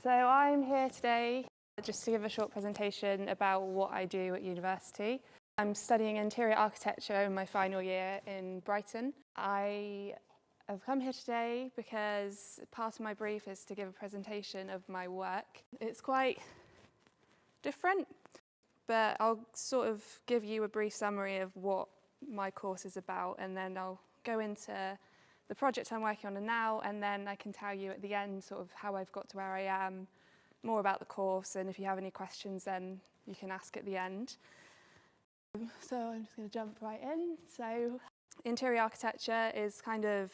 So I'm here today just to give a short presentation about what I do at university. I'm studying interior architecture in my final year in Brighton. I have come here today because part of my brief is to give a presentation of my work. It's quite different, but I'll sort of give you a brief summary of what my course is about, and then I'll go into the project I'm working on now, and then I can tell you at the end sort of how I've got to where I am, more about the course, and if you have any questions then you can ask at the end. So I'm just going to jump right in. So interior architecture is kind of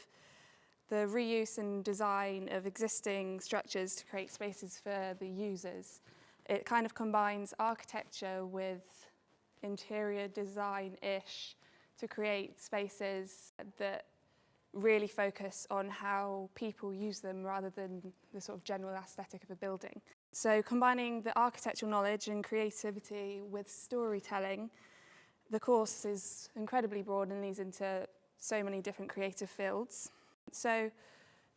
the reuse and design of existing structures to create spaces for the users. It kind of combines architecture with interior design-ish to create spaces that really focus on how people use them rather than the sort of general aesthetic of a building. So combining the architectural knowledge and creativity with storytelling, the course is incredibly broad and leads into so many different creative fields. So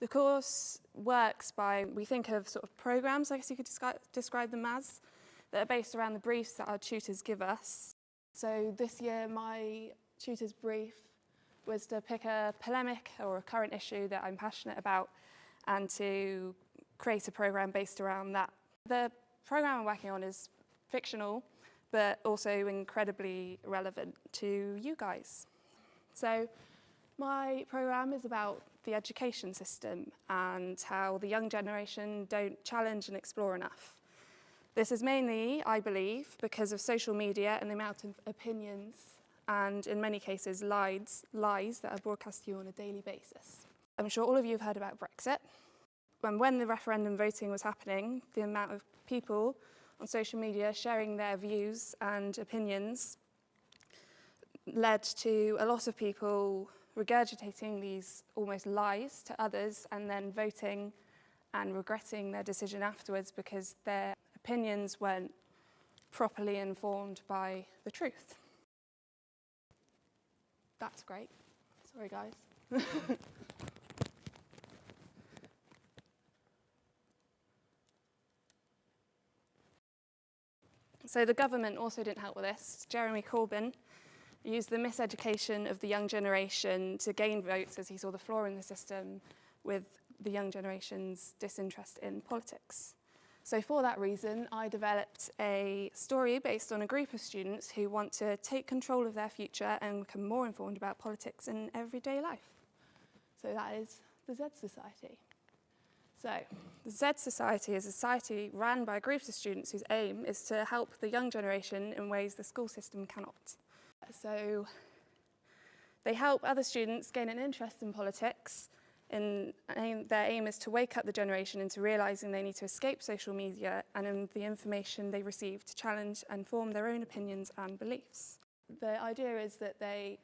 the course works by, we think of sort of programs, I guess you could describe them as, that are based around the briefs that our tutors give us. So this year my tutor's brief was to pick a polemic or a current issue that I'm passionate about and to create a program based around that. The program I'm working on is fictional, but also incredibly relevant to you guys. So my program is about the education system and how the young generation don't challenge and explore enough. This is mainly, I believe, because of social media and the amount of opinions and in many cases lies that are broadcast to you on a daily basis. I'm sure all of you have heard about Brexit. When the referendum voting was happening, the amount of people on social media sharing their views and opinions led to a lot of people regurgitating these almost lies to others and then voting and regretting their decision afterwards because their opinions weren't properly informed by the truth. That's great. Sorry, guys. So the government also didn't help with this. Jeremy Corbyn used the miseducation of the young generation to gain votes as he saw the flaw in the system with the young generation's disinterest in politics. So for that reason, I developed a story based on a group of students who want to take control of their future and become more informed about politics in everyday life. So that is the Z Society. So the Z Society is a society run by groups of students whose aim is to help the young generation in ways the school system cannot. So they help other students gain an interest in politics. Their aim is to wake up the generation into realising they need to escape social media and the information they receive to challenge and form their own opinions and beliefs. The idea is that they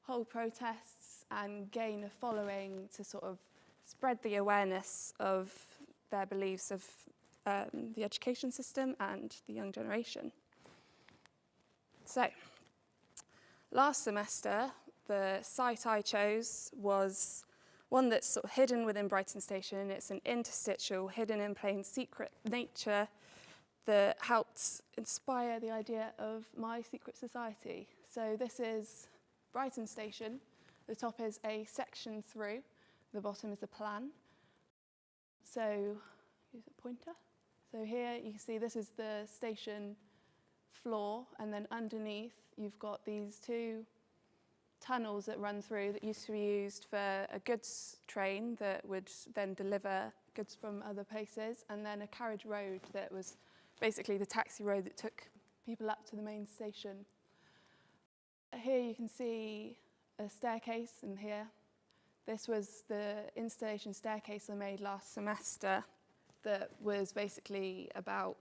hold protests and gain a following to sort of spread the awareness of their beliefs of the education system and the young generation. So, last semester, the site I chose was one that's sort of hidden within Brighton Station. It's an interstitial, hidden in plain secret nature that helped inspire the idea of my secret society. So this is Brighton Station. The top is a section through, the bottom is a plan. So, use a pointer. So here you can see this is the station floor, and then underneath you've got these two tunnels that run through that used to be used for a goods train that would then deliver goods from other places, and then a carriage road that was basically the taxi road that took people up to the main station. Here you can see a staircase, and here. This was the installation staircase I made last semester that was basically about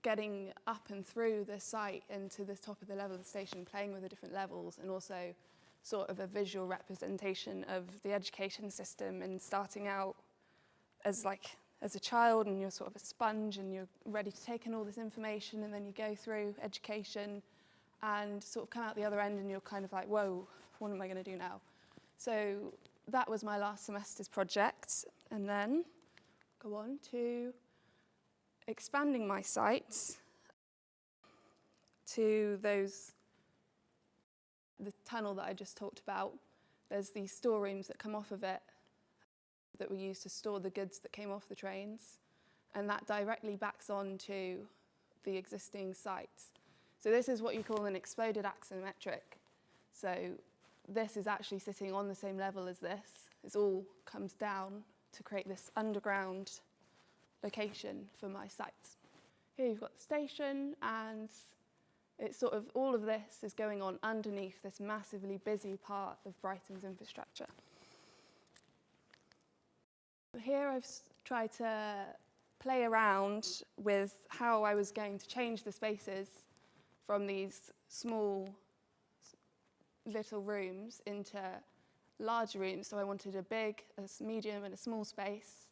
getting up and through the site into the top of the level of the station, playing with the different levels, and also sort of a visual representation of the education system and starting out as a child, and you're sort of a sponge and you're ready to take in all this information, and then you go through education and sort of come out the other end and you're kind of like, whoa, what am I going to do now? So that was my last semester's project, and then go on to expanding my site to the tunnel that I just talked about. There's these storerooms that come off of it that were used to store the goods that came off the trains, and that directly backs onto the existing site. So this is what you call an exploded axonometric. So this is actually sitting on the same level as this. It all comes down to create this underground location for my site. Here you've got the station, and it's sort of all of this is going on underneath this massively busy part of Brighton's infrastructure. Here I've tried to play around with how I was going to change the spaces from these small little rooms into larger rooms. So I wanted a big, a medium and a small space,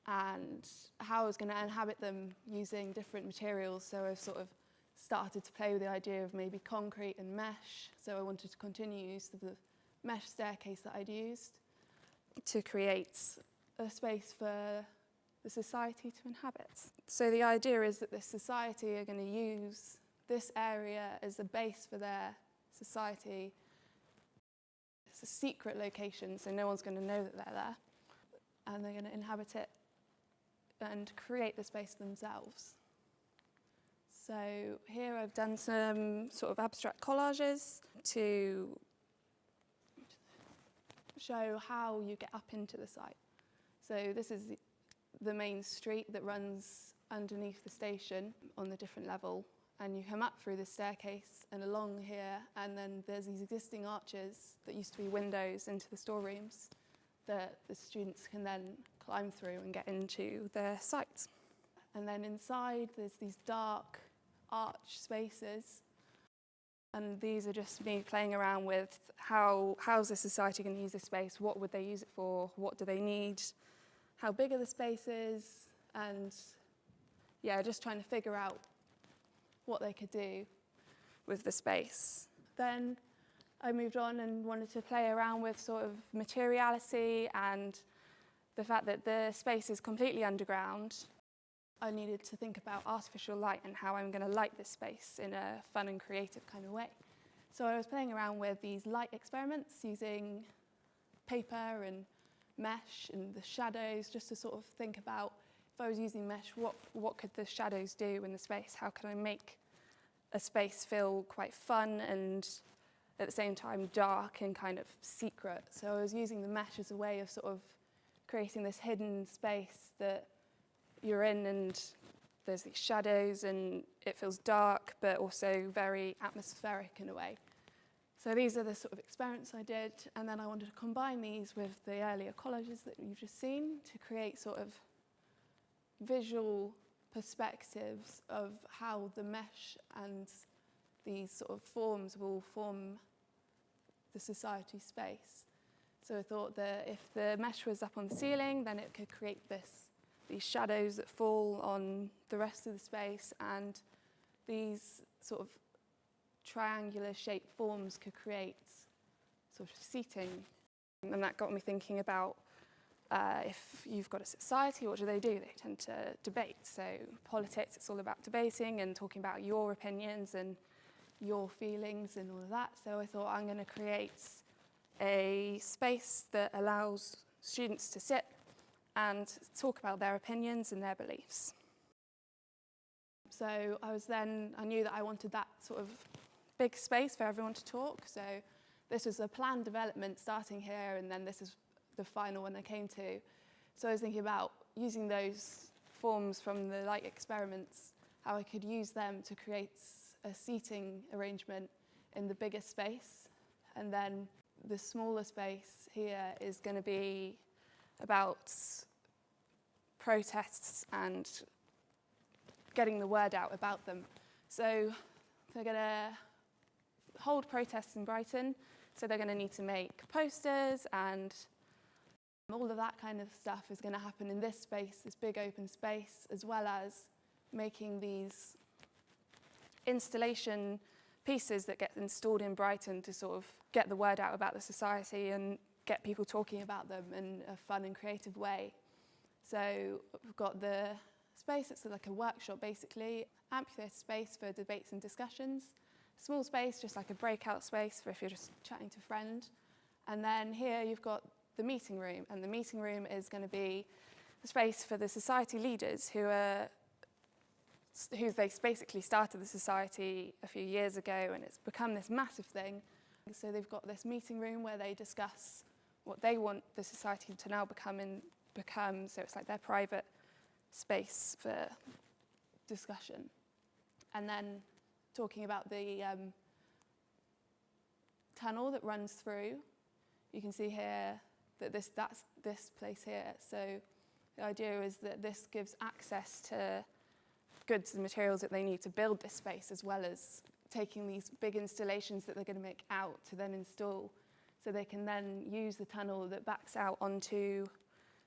and how I was going to inhabit them using different materials. So I've sort of started to play with the idea of maybe concrete and mesh. So I wanted to continue use of the mesh staircase that I'd used to create a space for the society to inhabit. So the idea is that this society are going to use this area as the base for their society. It's a secret location, so no one's going to know that they're there. And they're going to inhabit it and create the space themselves. So here I've done some sort of abstract collages to show how you get up into the site. So this is the main street that runs underneath the station on the different level, and you come up through the staircase and along here, and then there's these existing arches that used to be windows into the storerooms that the students can then climb through and get into their site. And then inside there's these dark arch spaces, and these are just me playing around with how's the society going to use this space, what would they use it for, what do they need, how big are the spaces, and yeah, just trying to figure out what they could do with the space. Then I moved on and wanted to play around with sort of materiality and the fact that the space is completely underground. I needed to think about artificial light and how I'm going to light this space in a fun and creative kind of way. So I was playing around with these light experiments using paper and mesh and the shadows, just to sort of think about, if I was using mesh, what could the shadows do in the space? How could I make a space feel quite fun and at the same time dark and kind of secret? So I was using the mesh as a way of sort of creating this hidden space that you're in, and there's these shadows and it feels dark but also very atmospheric in a way. So these are the sort of experiments I did, and then I wanted to combine these with the earlier collages that you've just seen to create sort of visual perspectives of how the mesh and these sort of forms will form the society space. So I thought that if the mesh was up on the ceiling, then it could create these shadows that fall on the rest of the space, and these sort of triangular shaped forms could create sort of seating. And that got me thinking about if you've got a society, what do? They tend to debate. So politics, it's all about debating and talking about your opinions and your feelings and all of that. So I thought I'm going to create a space that allows students to sit and talk about their opinions and their beliefs. So I knew that I wanted that sort of big space for everyone to talk. So this was a planned development starting here, and then this is the final one I came to. So I was thinking about using those forms from the light experiments, how I could use them to create a seating arrangement in the bigger space. And then the smaller space here is going to be about protests and getting the word out about them. So they're going to hold protests in Brighton, so they're going to need to make posters, and all of that kind of stuff is going to happen in this space, this big open space, as well as making these installation pieces that get installed in Brighton to sort of get the word out about the society and get people talking about them in a fun and creative way. So we've got the space, it's like a workshop basically, amphitheatre space for debates and discussions, small space, just like a breakout space for if you're just chatting to a friend. And then here you've got the meeting room, and the meeting room is going to be the space for the society leaders who they basically started the society a few years ago, and it's become this massive thing. So they've got this meeting room where they discuss what they want the society to now become, so it's like their private space for discussion. And then talking about the tunnel that runs through, you can see here that that's this place here. So the idea is that this gives access to goods and materials that they need to build this space, as well as taking these big installations that they're going to make out to then install, so they can then use the tunnel that backs out onto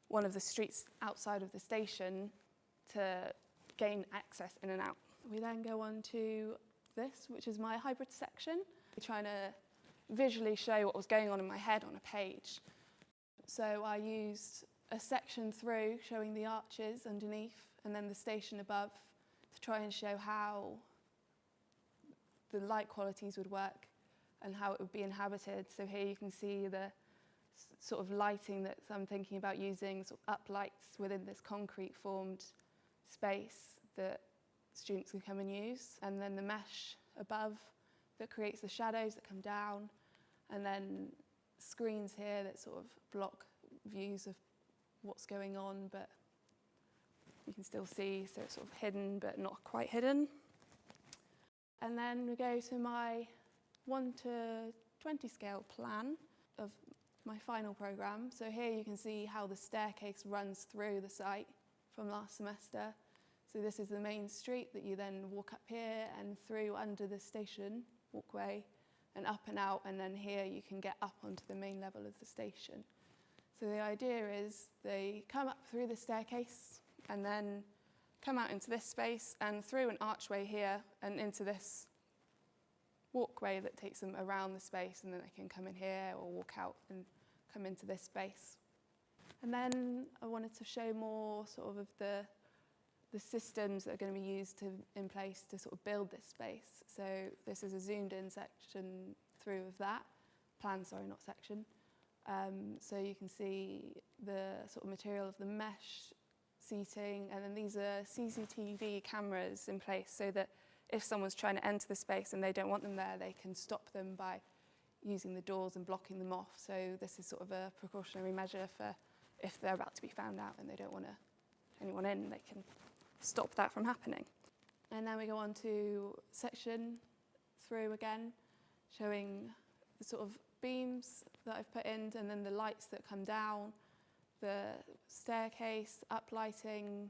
one of the streets outside of the station to gain access in and out. We then go on to this, which is my hybrid section, trying to visually show what was going on in my head on a page. So I used a section through showing the arches underneath and then the station above to try and show how the light qualities would work and how it would be inhabited. So here you can see the sort of lighting that I'm thinking about using, sort of uplights within this concrete formed space that students can come and use, and then the mesh above that creates the shadows that come down, and then screens here that sort of block views of what's going on, but you can still see, so it's sort of hidden but not quite hidden. And then we go to my 1 to 20 scale plan of my final programme. So here you can see how the staircase runs through the site from last semester. So this is the main street that you then walk up here and through under the station walkway and up and out, and then here you can get up onto the main level of the station. So the idea is they come up through the staircase and then come out into this space and through an archway here and into this walkway that takes them around the space, and then they can come in here or walk out and come into this space. And then I wanted to show more sort of the systems that are going to be used in place to sort of build this space. So this is a zoomed in section through of that. Plan, sorry, not section. So you can see the sort of material of the mesh seating, and then these are CCTV cameras in place so that if someone's trying to enter the space and they don't want them there, they can stop them by using the doors and blocking them off. So this is sort of a precautionary measure for if they're about to be found out and they don't want anyone in, they can stop that from happening. And then we go on to section through again, showing the sort of beams that I've put in, and then the lights that come down, the staircase, uplighting,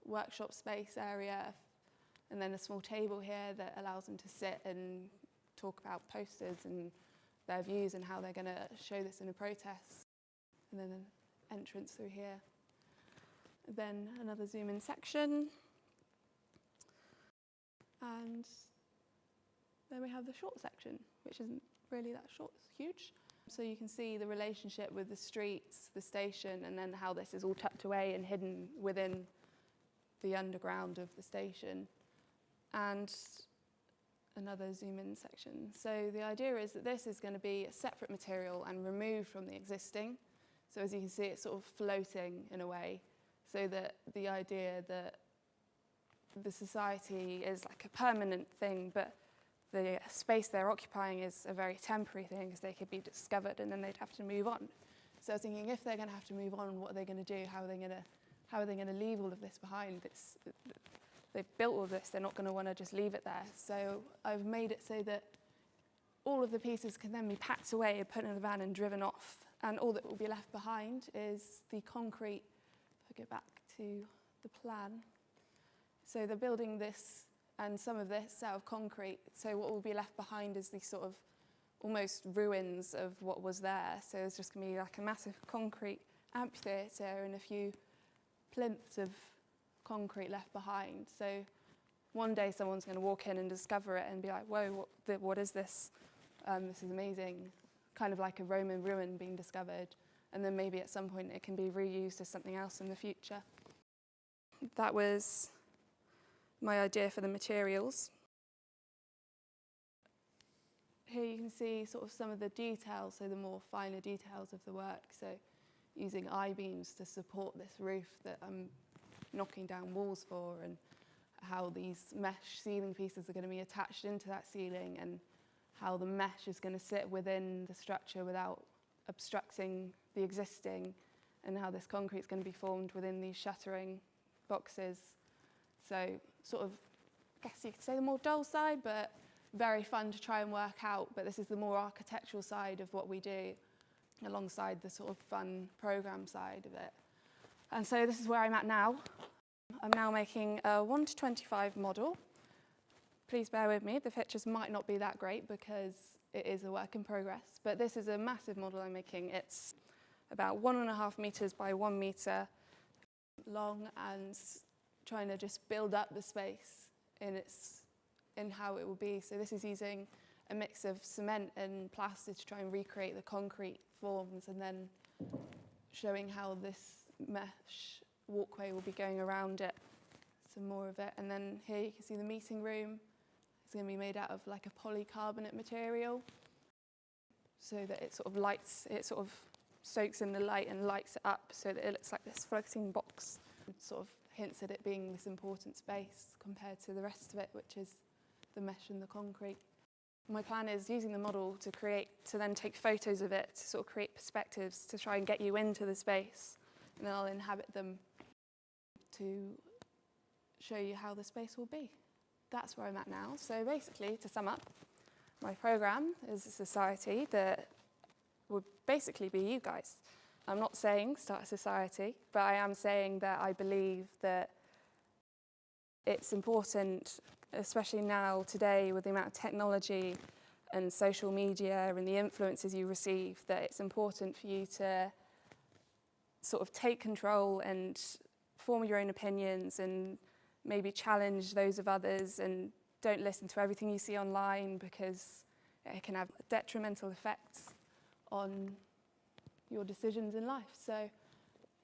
workshop space area, and then a small table here that allows them to sit and talk about posters and their views and how they're going to show this in a protest. And then an entrance through here. Then another zoom in section. And then we have the short section, which isn't really that short, it's huge. So you can see the relationship with the streets, the station, and then how this is all tucked away and hidden within the underground of the station. And another zoom in section. So the idea is that this is going to be a separate material and removed from the existing. So as you can see, it's sort of floating in a way, so that the idea that the society is like a permanent thing, but the space they're occupying is a very temporary thing, because they could be discovered and then they'd have to move on. So I was thinking, if they're going to have to move on, what are they going to do? How are they going to leave all of this behind? They've built all this, they're not going to want to just leave it there. So I've made it so that all of the pieces can then be packed away and put in the van and driven off. And all that will be left behind is the concrete. If I go back to the plan. So they're building this and some of this out of concrete. So what will be left behind is these sort of almost ruins of what was there. So there's just going to be like a massive concrete amphitheatre and a few plinths of concrete left behind. So one day someone's going to walk in and discover it and be like, whoa, what is this? This is amazing kind of like a Roman ruin being discovered, and then maybe at some point it can be reused as something else in the future. That was my idea for the materials. Here you can see sort of some of the details, so the more finer details of the work. So using I-beams to support this roof that I'm knocking down walls for, and how these mesh ceiling pieces are going to be attached into that ceiling, and how the mesh is going to sit within the structure without obstructing the existing, and how this concrete is going to be formed within these shuttering boxes. So sort of, I guess you could say the more dull side, but very fun to try and work out. But this is the more architectural side of what we do, alongside the sort of fun program side of it. And so this is where I'm at now. I'm now making a 1:25 model. Please bear with me, the pictures might not be that great because it is a work in progress, but this is a massive model I'm making. It's about 1.5 meters by 1 meter long, and trying to just build up the space in how it will be. So this is using a mix of cement and plaster to try and recreate the concrete forms, and then showing how this mesh walkway will be going around it, some more of it. And then here you can see the meeting room. It's going to be made out of like a polycarbonate material, so that it sort of lights, it sort of soaks in the light and lights it up so that it looks like this floating box. It sort of hints at it being this important space compared to the rest of it, which is the mesh and the concrete. My plan is using the model to then take photos of it, to sort of create perspectives, to try and get you into the space, and then I'll inhabit them to show you how the space will be. That's where I'm at now. So basically, to sum up, my program is a society that would basically be you guys. I'm not saying start a society, but I am saying that I believe that it's important, especially now, today, with the amount of technology and social media and the influences you receive, that it's important for you to sort of take control and form your own opinions and maybe challenge those of others, and don't listen to everything you see online, because it can have detrimental effects on your decisions in life. So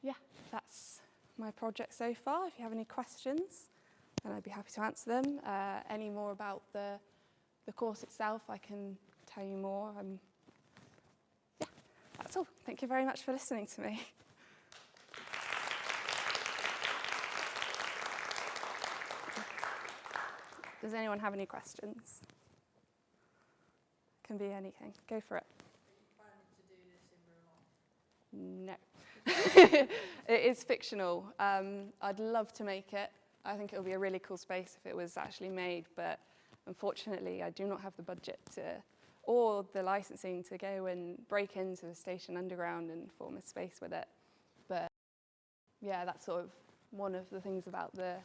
yeah, that's my project so far. If you have any questions, then I'd be happy to answer them. Any more about the course itself, I can tell you more. Yeah, that's all. Thank you very much for listening to me. Does anyone have any questions? Can be anything. Go for it. Are you planning to do this in real life? No. It is fictional. I'd love to make it. I think it would be a really cool space if it was actually made, but unfortunately I do not have the budget or the licensing to go and break into the station underground and form a space with it. But yeah, that's sort of one of the things about the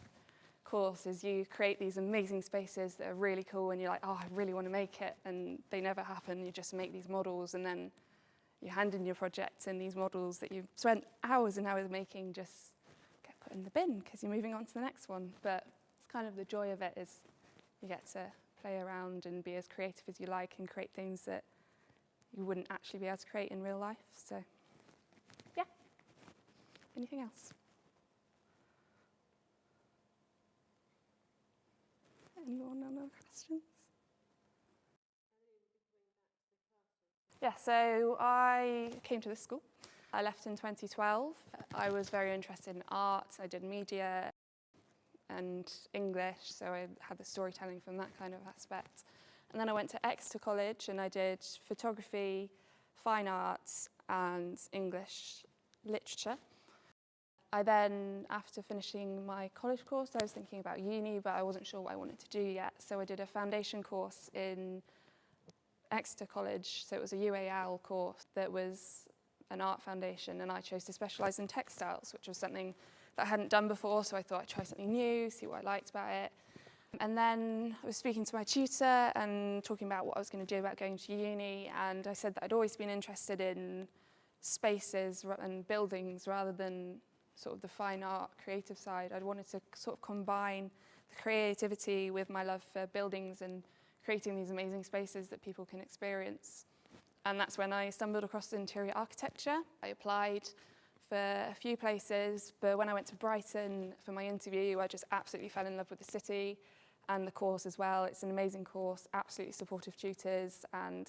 course, is you create these amazing spaces that are really cool, and you're like, oh, I really want to make it, and they never happen. You just make these models, and then you hand in your project, and these models that you've spent hours and hours making just get put in the bin because you're moving on to the next one. But it's kind of the joy of it, is you get to play around and be as creative as you like and create things that you wouldn't actually be able to create in real life. So yeah. Anything else? Anyone have other questions? Yeah, so I came to this school. I left in 2012. I was very interested in art. I did media and English, so I had the storytelling from that kind of aspect. And then I went to Exeter College and I did photography, fine arts and English literature. I then, after finishing my college course, I was thinking about uni, but I wasn't sure what I wanted to do yet. So I did a foundation course in Exeter College. So it was a UAL course that was an art foundation, and I chose to specialise in textiles, which was something that I hadn't done before. So I thought I'd try something new, see what I liked about it. And then I was speaking to my tutor and talking about what I was going to do about going to uni, and I said that I'd always been interested in spaces and buildings rather than sort of the fine art creative side. I wanted to sort of combine the creativity with my love for buildings and creating these amazing spaces that people can experience. And that's when I stumbled across interior architecture. I applied for a few places, but when I went to Brighton for my interview, I just absolutely fell in love with the city and the course as well. It's an amazing course, absolutely supportive tutors, and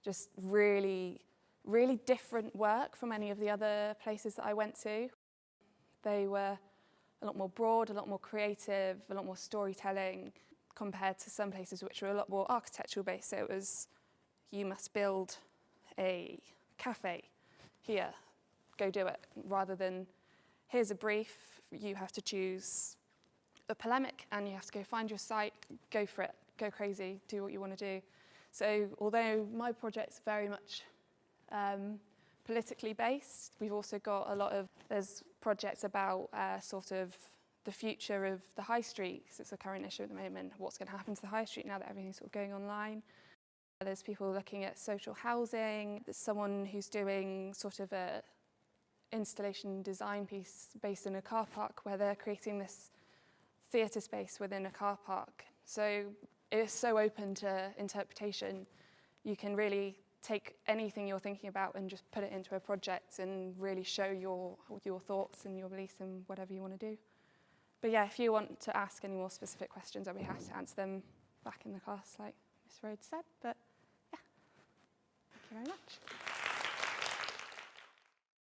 just really, really different work from any of the other places that I went to. They were a lot more broad, a lot more creative, a lot more storytelling compared to some places which were a lot more architectural based. So it was, you must build a cafe here, go do it, rather than here's a brief, you have to choose a polemic and you have to go find your site, go for it, go crazy, do what you want to do. So although my project's very much politically based, we've also got there's projects about sort of the future of the high street, because it's a current issue at the moment, what's going to happen to the high street now that everything's sort of going online. There's people looking at social housing. There's someone who's doing sort of a installation design piece based in a car park where they're creating this theatre space within a car park. So it's so open to interpretation. You can really take anything you're thinking about and just put it into a project and really show your thoughts and your beliefs and whatever you want to do. But yeah, if you want to ask any more specific questions, I'll be happy to answer them back in the class like Miss Rhodes said. But yeah, thank you very much.